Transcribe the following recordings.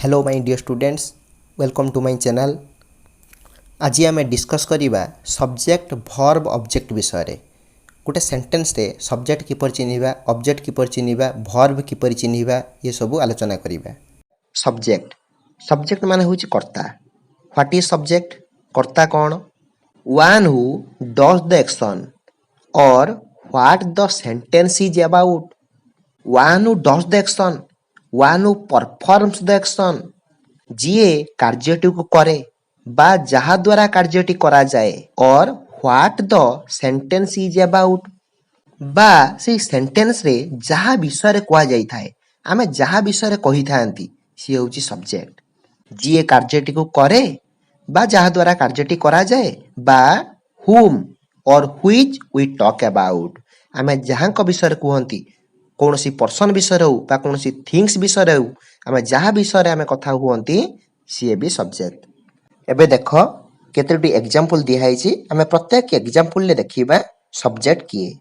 Hello my dear students, welcome to my channel. आज आम discuss करिबा सब्जेक्ट वर्ब ऑब्जेक्ट विषय रे। गोटे सेंटेंस रे सब्जेक्ट किपर चिन्हिबा, ऑब्जेक्ट किपर चिन्हिबा, वर्ब किपर चिन्हिबा, ये सब आलोचना करिबा। सब्जेक्ट सब्जेक्ट माने होची कर्ता। What is subject? कर्ता कौन? One who does the action और what the sentence is about. One who does the action, one who performs the action, जीए कार्यटी को करे बा जहा द्वारा कार्यटी करा जाए, और what the sentence is about बा से सेंटेंस रे जहा विषय रे कहा जाई थाए, आमे जहा विषय रे कहि थांती सी होची सब्जेक्ट। जीए कार्यटी को करे बा जहा द्वारा कार्यटी करा जाए, बा whom और which we talk about, आमे जहां को विषय रे कहंती, कौन सी पर्सन विषय हो बा कौन सी थिंग्स विषय हो, आमे जहा विषय आमे कथा हुअंती सी भी सब्जेक्ट। एबे देखो केतेटी एग्जांपल दिया है छी, आमे प्रत्येक एग्जांपल ले देखिबा सब्जेक्ट किए।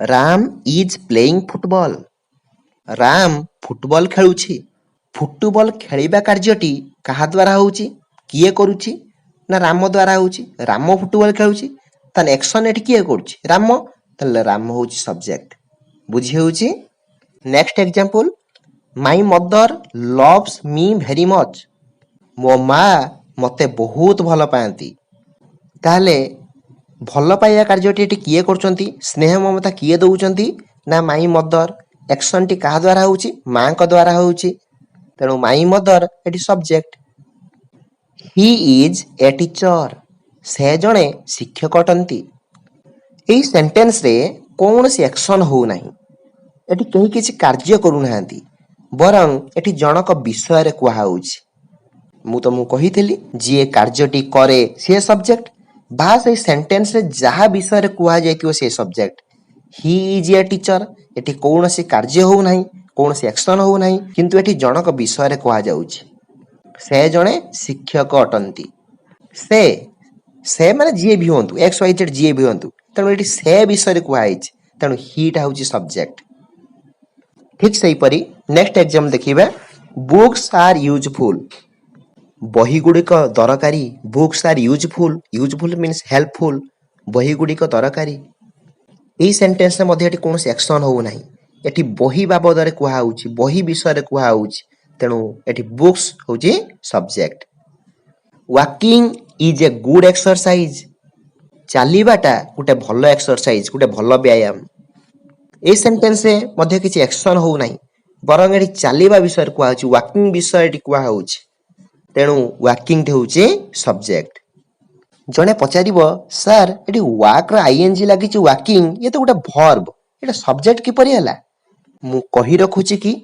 Ram is playing football. Ram football खेलुछि। फुटबॉल खेलिबा कार्यटी कहा द्वारा होउछि, किए करूछि ना राम द्वारा होउछि। राम फुटबॉल खेलुछि, तन एक्शन एठी किए करूछि, राम, तले राम होउछि सब्जेक्ट। बुझी होउछि। Next example, my mother loves me very much. मो माँ मते बहुत भल पाती। ताहले भल पाइया कार्यटी एठी किए करचंती, स्नेह ममता किए दउचंती ना माई मदर। एक्शन टी कहा द्वारा होउछि, मां को द्वारा होउछि, तेणु माई मदर एठी subject. He is a teacher, से जणे शिक्षक अटंती। एई सेंटेंस रे कौन सी एक्शन हो नाही, एठी कहीं किसी कार्य करू नाहंती, बरं एठी जनक विषय रे कुहा होउछि। मु तुमको कहिथिली जे कार्यटी करे से सब्जेक्ट, बा से सेंटेंस रे जहा विषय रे कुहा जायतियो से subject. He is a teacher, एठी कौन सी कार्य हो नाही, कौन सी एक्शन हो नाही, किंतु एठी जनक विषय रे कुहा जाउछि। से जणे शिक्षक अटंती। से माने जे भी होंतु, एक्स वाई जेड जे भी होंतु, तेणु एठी से विषय रे कुहा आइछि, तेणु हीटा होउछि सब्जेक्ट। ठीक सही परी नेक्स्ट एग्जांपल देखिबा। Books are useful. बही गुड़िक दरकारी। Books are useful, useful means helpful. बही गुड़िक दरकारी। एई सेंटेंस रे मध्ये एठी कोनोसी एक्शन हो नाही, एठी बही बाबद रे कुहा होउछि, बही विषय रे कुहा होउछि, तेणु एठी बुक्स होउछि subject. Walking is a good exercise. चालीबाटा गोटे भलो एक्सरसाइज, गोटे भलो व्यायाम। ए सेंटेंस रे मध्ये किछि एक्शन हो नाही, बरं एठी चालीबा विषय रे कुहा होउछि, वॉकिंग विषय एठी कुहा होउछि, तेणु वॉकिंग टी होउछि सब्जेक्ट। जणे पचारिबो, सर एठी वॉक रो आईएनजी लागिछि, वॉकिंग ये तो गोटे वर्ब, एटा सब्जेक्ट किपरि हला? मु कहि रखुछि कि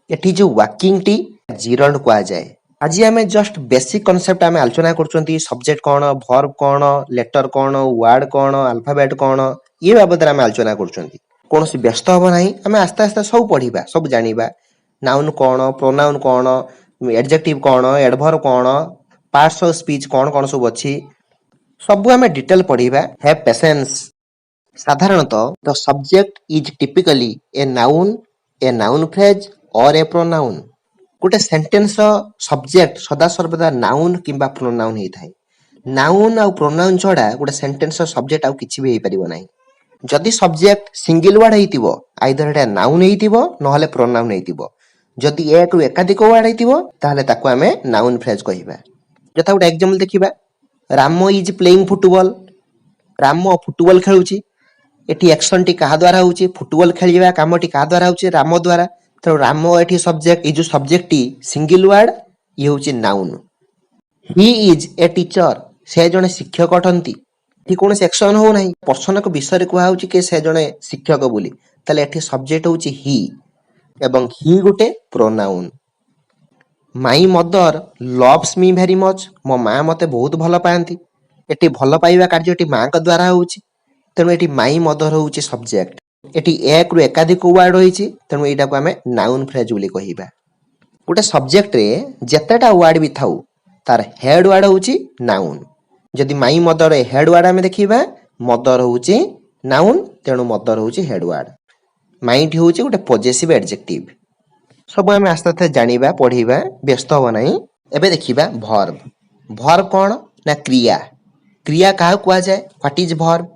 एठी जो वॉकिंग टी जिरंड कुहा जाय। आज आमे जस्ट बेसिक कांसेप्ट आमे आलोचना करचंती, सब्जेक्ट कोन, वर्ब कोन, लेटर कोन, वर्ड कोन, अल्फाबेट कोन, ये बाबद आमे आलोचना करचंती। कोनोसी व्यस्त हो नाही, आमे आस्ते आस्ते सब पढिबा, सब जानिबा। नाउन कोन, प्रोनाउन कोन, एडजेक्टिव कोन, एडवर्ब कोन, पार्ट्स ऑफ स्पीच कोन कोन सब अछि, सब आमे डिटेल पढिबा। Have patience. साधारणतः the subject is typically a noun phrase और ए प्रोनाउन। गोटे सेंटेंस सब्जेक्ट सदा सर्वदा नाउन किंबा प्रोनाउन ही थाए। नाउन आ प्रोनाउन छडा गोटे सेंटेंस सब्जेक्ट आ किछि भी हे परिबो नाही। जदि सब्जेक्ट सिंगल वर्ड हेतिबो, आइदर एटा नाउन हेतिबो नहले प्रोनाउन हेतिबो। जदि एक एकाधिक वर्ड हेतिबो ताहले ताको आमे नाउन फ्रेज कहिबा। जथा गोटे एग्जांपल देखिबा। Ram is playing football. Ram football खेलुछि। एठी एक्शन टी कहा द्वारा होउछि, फुटबॉल खेलिबा कामटी कहा द्वारा होउछि, राम द्वारा। तो राम एठी सब्जेक्ट, ए जो सब्जेक्ट टी सिंगल वर्ड ये होउछि noun. He is a teacher, से जणे शिक्षक अटंती। एठी कोनोसी एक्शन हो नाही, पर्सन को विषय रे कुहा होउछि के से जणे शिक्षक बोली, ताले एठी सब्जेक्ट होउछि ही, एवं ही गोटे pronoun. My mother loves me very much. मो माँ मते बहुत भल पाती। एठी भल पाइबा कार्यटी माँ को द्वारा होउछि, तेणु एठी माई मदर होउछि सब्जेक्ट। एठी एक रु एकाधिक वर्ड होइछि, तेणु एटा को हमें नाउन फ्रेज बोली कहिबा। गोटे सब्जेक्ट रे जेतेटा वर्ड भी थाउ, तार हेड वर्ड होउछि नाउन। जदि माई मदर हेड वर्ड हमें देखिबा, मदर होउछि नाउन, तेणु मदर होउछि हेड वर्ड। माई ठी होउछि गोटे पॉजेसिव एडजेक्टिव। सब आम आस्ते आस्ते जाना पढ़ा व्यस्त हम ना। एबे देखिबा भर्ब। भर्ब कौन ना क्रिया। क्रिया क्या कहा जाए what is verb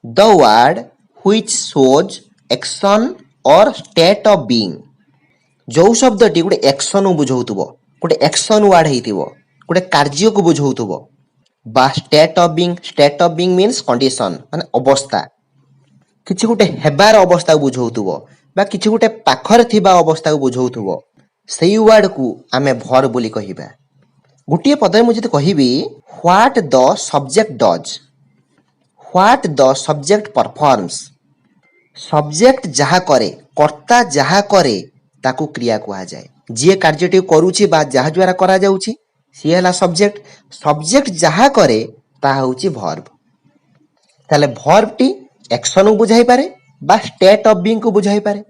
the word which shows action और स्टेट ऑफ बीइंग जो शब्दटी गोटे एक्शन बुझाउथबो गोटे एक्शन वर्ड हेतिबो गोटे कार्य को बुझाउथबो बा state of being means condition माने अवस्था किछि गोटे हेबार अवस्था को बुझाउथबो बा किछि गोटे पाखर थिबा अवस्था को बुझाउथबो सेही वर्ड को आमे भर्ब बोली कहिबा। गोटे पदे मु जदि कहिबी what the subject does what the subject performs subject जहा करे कर्ता जहा करे ताकू क्रिया कहा जाए जी कार्यटी करूची बा जहा द्वारा करा जाउची सी हला सब्जेक्ट सब्जेक्ट जहा करे ता होची भर्ब। ताले भर्ब टी एक्शन को बुझाई पारे बा स्टेट ऑफ बीइंग को बुझाई पारे।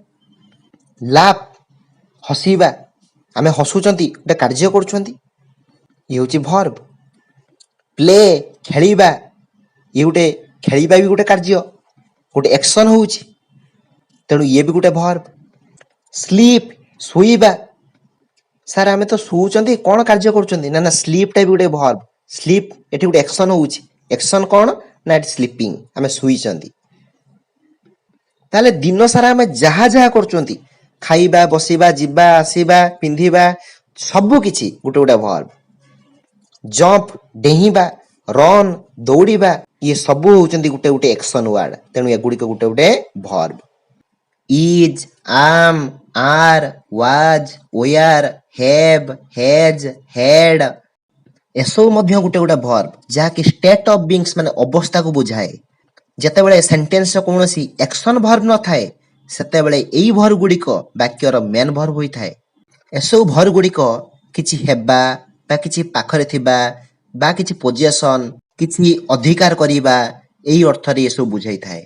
लाफ हसीबा आमे हसुचंती गोटे कार्य करूचंती ये होची भर्ब। प्ले खेलिबा ये गोटे खेलिबा भी गोटे कार्य गोटे एक्शन होची तेणु ये भी गोटे भर्ब। स्लीप सोईबा सार आमे तो सोचंती कौन कार्य करूचंती ना ना स्लीप टा भी गोटे भर्ब। स्लीप एठी गोटे एक्शन होची एक्शन कौन ना एठी स्लीपिंग आमे सोईचंती। ताले दिन सारा आमे जहा जहा करूचंती खाइबा बसिबा जिबा आसीबा पिंधिबा सब किछि गोटे गोटे भर्ब। जंप डेहिबा रन दौड़िबा ये सब होचंती गोटे गोटे एक्शन वर्ड तेणु ए गुडी को गोटे गोटे verb. Is am are was were have has had एसो मध्य गोटे गोटे भर्ब जहा कि स्टेट ऑफ बीइंग्स माने अवस्था को बुझाए। जते बेले सेंटेंस रो कोनोसी एक्शन भर्ब न थाए सेते बेले एई भर्ब गुडी को वाक्य रो मेन भर्ब होई थाए। एसो भर्ब गुडी को किछि हेबा बा किछि पाखरे थिबा बा किछि पोजीशन किछि अधिकार करिबा एई अर्थ रे एसो बुझाई थाए।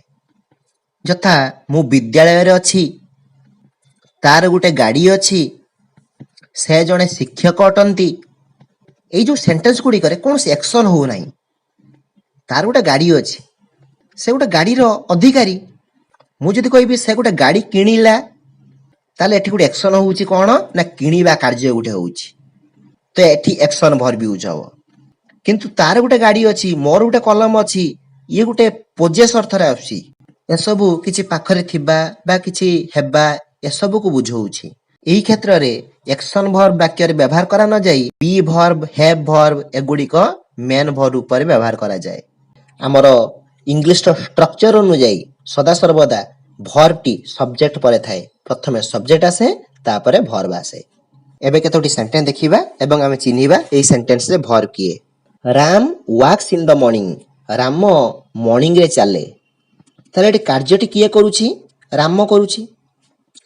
जथा मु विद्यालय रे अछि तार गोटे गाड़ी अछि से जने शिक्षक अटंती एई जो सेंटेंस गुडी करे कोनोसी एक्शन हो नाही तार गोटे गाड़ी अछि से गोटे गाड़ी रो अधिकारी मु जदि कहबी से गोटे गाड़ी किनिला ताले एठी गोटे एक्शन होउची कोन ना किनिबा कार्य गोटे होउची तो एठी एक्शन भर्ब यूज हो। किंतु तार गोटे गाड़ी अछि मोर गोटे कलम अछि ये गोटे पोजेस अर्थ रे आछि ए सब किछि पाखरे थिबा बा किछि हेबा ए सब को बुझाउची। एही क्षेत्र रे एक्शन भर्ब वाक्य रे व्यवहार करा न जाई बी भर्ब हैव भर्ब एगुडी को मेन भर्ब ऊपर व्यवहार करा जाए। हमर इंग्लिश रो स्ट्रक्चर अनुଯାयी सदा सर्वदा भर्ब टी सब्जेक्ट परे थाए प्रथमे सब्जेक्ट आसे तापरे भर्ब आसे। एबे केतोटी सेंटेंस देखिबा एवं आमे चिन्हिबा एई सेंटेंस रे भर्ब किए। Ram walks in the morning Ram morning रे चले ताले एटी कार्यटी किए करूची राम करूची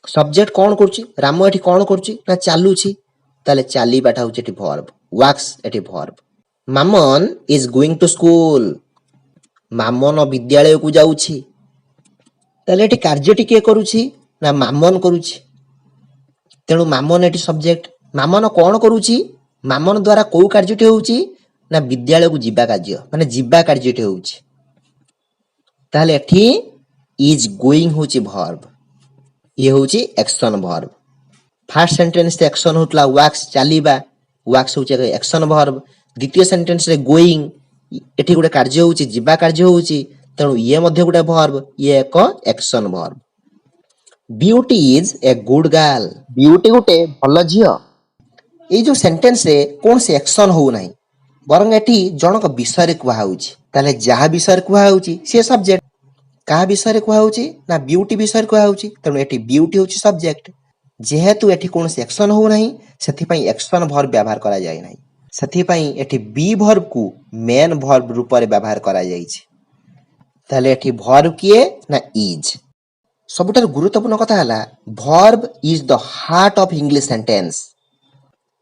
सब्जेक्ट कौन करूची राम एटी कौन करूची ना चालूची ताले चाली बाटा होची एटी भर्ब वॉक्स एटी verb. Maman is going to school Maman विद्यालय को जाउची ताले एटी कार्यटी किए करूची ना मामन करूची तेणु मामन एटी सब्जेक्ट। मामन कौन करूची मामन द्वारा को कार्यटी होउची ना विद्यालय को जिबा कार्य माने जिबा कार्यटी होउची ताले एठी इज गोइंग होची भर्ब ये होची एक्शन भर्ब। फर्स्ट सेंटेंस रे एक्शन होतला वॉक्स चालीबा वॉक्स होची एक्शन भर्ब। द्वितीय सेंटेंस रे गोइंग एठी गोटे कार्य होउची जिबा कार्य होउची तेणु ये मध्य गोटे भर्ब ये एक action verb. Beauty is a good girl beauty गोटे भल झियो ए जो सेंटेंस रे कोन से एक्शन हो नाही बरंग एठी जनक विषय रे कुहा होउची ताले जहा विषय रे कुहा होउची से सब्जेक्ट का विषय रे कुहा होउची ना ब्यूटी विषय रे कुहा होउची तेणु एठी ब्यूटी होउची सब्जेक्ट। जेहेतु एठी कोन से एक्शन हो नाही सेथि पई एक्शन भर्ब व्यवहार करा जाय नाही सेथि पई एठी बी भर्ब को मेन भर्ब रूप रे व्यवहार करा जायछि ताले एठी भर्ब किए ना इज। सबुठार गुरुत्वपूर्ण कथा हला verb is the heart of English sentence.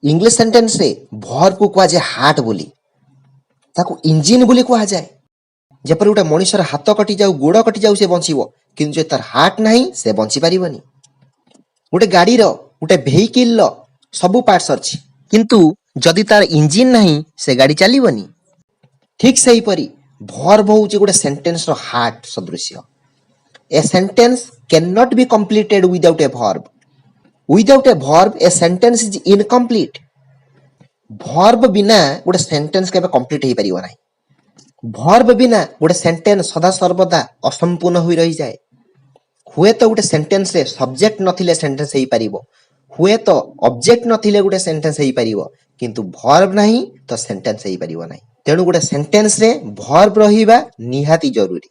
English sentence रे भर्ब को कुआ जाय हार्ट बोली ताको इंजिन बोली कुआ जाय। जेपर गोटे मनुष्यर हाथ कटि जाऊ गोड़ कटि जाऊ से बंचिबो किंतु जे तार हार्ट नाही से बंची परिबनी। गोटे गाड़ी रो गोटे वेहिकल रो सब पार्ट्स अछि किंतु जदि तार इंजिन नाही से गाड़ी चलीबनी। ठीक सही परी भर्ब होउची गोटे सेंटेंस रो हार्ट सदृश्य। A sentence can not be completed without A verb without a verb A sentence is incomplete. Verb बिना गोटे सेंटेंस केबे कंप्लीट हो पारिबो नाही। वर्ब बिना गोटे सेंटेंस सदा सर्वदा असंपूर्ण होई रही जाए। हुए तो गोटे सेंटेंस रे सब्जेक्ट नथिले सेंटेंस हेई पारिबो, हुए तो ऑब्जेक्ट नथिले गोटे सेंटेंस हेई पारिबो, किंतु वर्ब नाही तो सेंटेंस हेई पारिबो नाही। तेणु गोटे सेंटेंस रे वर्ब रहिबा निहाती जरूरी।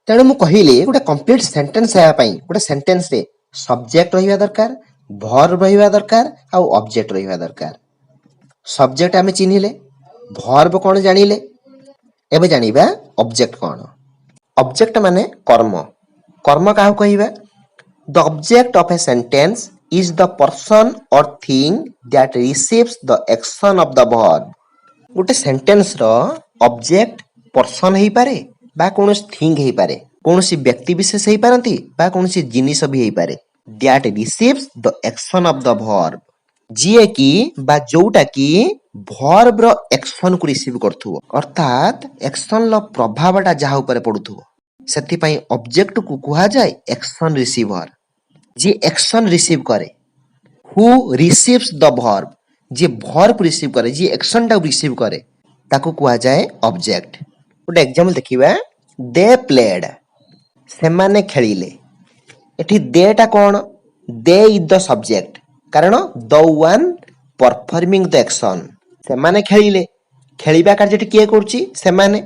तेणु मु कहिली गोटे कंप्लीट सेंटेंस हेबा पई गोटे सेंटेंस रे सब्जेक्ट रहिबा दरकार, वर्ब रहिबा दरकार आ ऑब्जेक्ट रहिबा दरकार। सब्जेक्ट आमे चिन्हिले, वर्ब कोन जानिले, एबे जानिबा ऑब्जेक्ट कोन। ऑब्जेक्ट माने कर्म। कर्म काहू कहिबा? The object of a sentence is the person और thing that receives the action of the verb. गोटे सेंटेंस रो ऑब्जेक्ट पर्सन हेई पारे बा कोनोस थिंग हेई पारे, कोनोसी व्यक्ति विशेष हेई पारंती बा कोनोसी जिनिस भी हेई पारे। That receives the action of the verb, जिए की बा जोटा की वर्ब रो एक्शन को रिसीव करथुओ, अर्थात एक्शन लो प्रभावटा जहा ऊपर पडुथुओ, सेति पई ऑब्जेक्ट को कुहा जाय एक्शन रिसीवर। जे एक्शन रिसीव करे, who receives the verb, J verb receive करे, जे एक्शन टा रिसीव करे ताको कुहा जाय ऑब्जेक्ट। गोटे एग्जांपल देखिबा, दे प्लेड, सेमाने खेलिले। एठी दे टा कोन? दे इज द सब्जेक्ट, कारण the one performing the action. सेमाने खेलिले, खेलिबा कार्यटी किए करछि? सेमाने।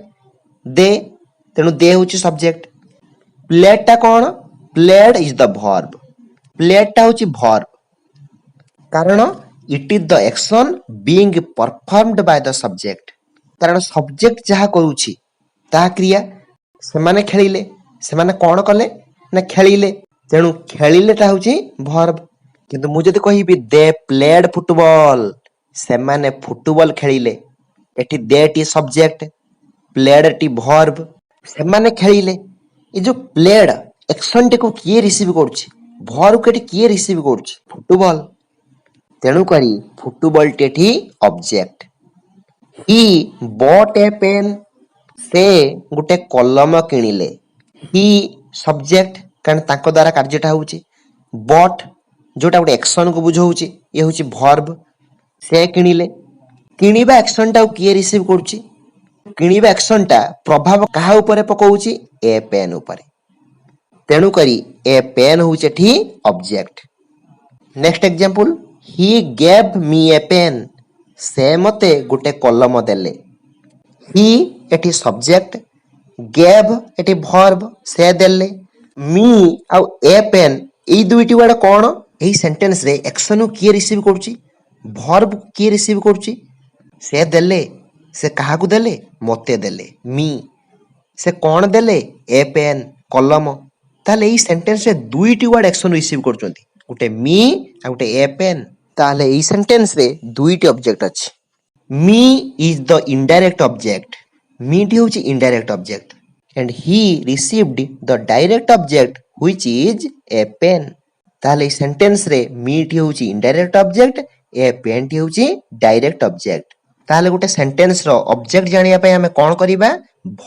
दे, तेनु दे होछि सब्जेक्ट। प्लेड टा कोन? Played is the verb, played टा होछि वर्ब, कारण it is the action being performed by the subject, कारण सब्जेक्ट जहा करूछि ता क्रिया। सेमाने खेलिले, सेमाने कोन कले ना खेलिले, तेनु खेलिले ता होछि वर्ब। किंतु मु जदि कहिबि दे प्लेड फुटबॉल, सेमाने फुटबॉल खेलिले, एठी दे टी सब्जेक्ट, प्लेड टी वर्ब। सेमाने खेलिले, ए जो प्लेड एक्शन टी को किए रिसीव करछि, वर्ब के किए रिसीव करछि? फुटबॉल। तेणु करी फुटबॉल टी object. He bought a pen, से गुटे कलम किनिले। ही सब्जेक्ट, कारण ताको द्वारा कार्यटा होउछि। बॉट जोटा गोटे एक्शन को बुझाउछि, ये होछि वर्ब। से किनिले, किनिबा एक्शन टा किए रिसीव करछि? किनिबा एक्शन टा प्रभाव काहा ऊपर पकाउछि? ए पेन ऊपर। तेणु करी ए पेन होउछि एठी object. Next example, he gave me a pen, से मते गुटे कलम देले। ही एठी सब्जेक्ट, गेव एठी वर्ब, से देले। मी आ ए पेन एई दुईटी वर्ड कोन? एई सेंटेंस रे एक्शन किए रिसीव करछि? वर्ब किए रिसीव करछि? से देले, से काहा को देले? मते देले, मी। से कोन देले? ए पेन, कलम। ताले एई सेंटेंस रे दुईटी वर्ड एक्शन रिसीव करछंती, गुटे मी आ गुटे ए पेन। ताले एई सेंटेंस रे दुईटी ऑब्जेक्ट अछि। Me is the indirect object, me टी होछि indirect object, and he received the direct object which is a pen. ताले सेंटेंस रे मी टी होछि इनडायरेक्ट ऑब्जेक्ट, ए पेन टी होछि डायरेक्ट ऑब्जेक्ट। ताले गोटे सेंटेंस रो ऑब्जेक्ट जानिया पय हमें कोन करिबा?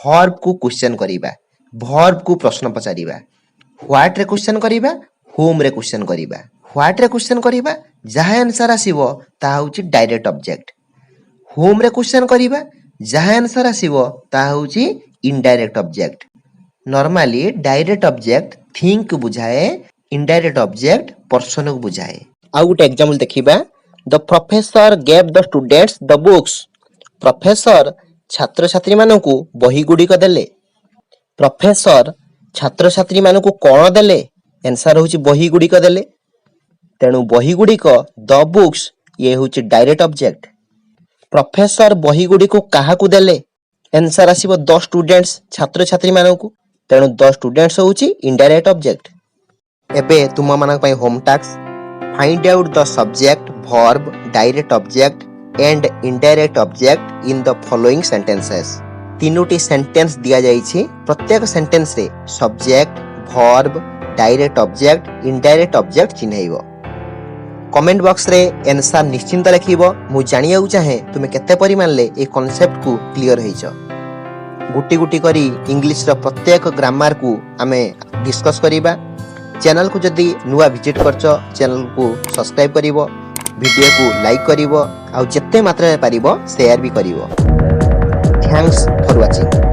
वर्ब को क्वेश्चन करिबा, वर्ब को प्रश्न पचारिबा। व्हाट रे क्वेश्चन करिबा, होम रे क्वेश्चन करिबा। व्हाट रे क्वेश्चन करिबा, जहा आंसर आसीबो ता होछि डायरेक्ट ऑब्जेक्ट। होम रे क्वेश्चन करिबा, जहा आंसर आसीबो ता होछि indirect object. Normally direct object thing को बुझाए, इनडायरेक्ट ऑब्जेक्ट पर्सन को बुझाए। आ गुटे एग्जांपल देखिबा, the professor gave the students the books, professor छात्र छात्री मानन को बही गुडी को देले। प्रोफेसर छात्र छात्री मानन को कोन देले? आंसर होछि बही गुडी को देले। तेणु बही गुडी को द बुक्स ये होछि डायरेक्ट ऑब्जेक्ट। प्रोफेसर बही गुडी को काहा को देले? आंसर आसीबो द स्टूडेंट्स, छात्र छात्री मानन को। तेणु द स्टूडेंट्स होछि इनडायरेक्ट ऑब्जेक्ट। एबे तुम मानक पई home task, find out the subject, verb, direct object and indirect object in the following sentences. तीनोटी सेंटेंस दिया जाइछि, प्रत्येक सेंटेंस रे subject, verb, direct object, indirect object चिन्हैबो। कमेंट बॉक्स रे आंसर निश्चिंत लिखिबो। मु जानिया चाहे तुमे केते परिमाण ले ए कांसेप्ट को क्लियर होइछो। गुटी गुटी करी इंग्लिश रो प्रत्येक ग्रामर को आमे डिस्कस करिबा। चैनल को जदि नुआ विजिट करछ चैनल को सब्सक्राइब करिवो वीडियो को लाइक करिवो आ जत्ते मात्रा में पारिबो शेयर भी करिवो। Thanks for watching.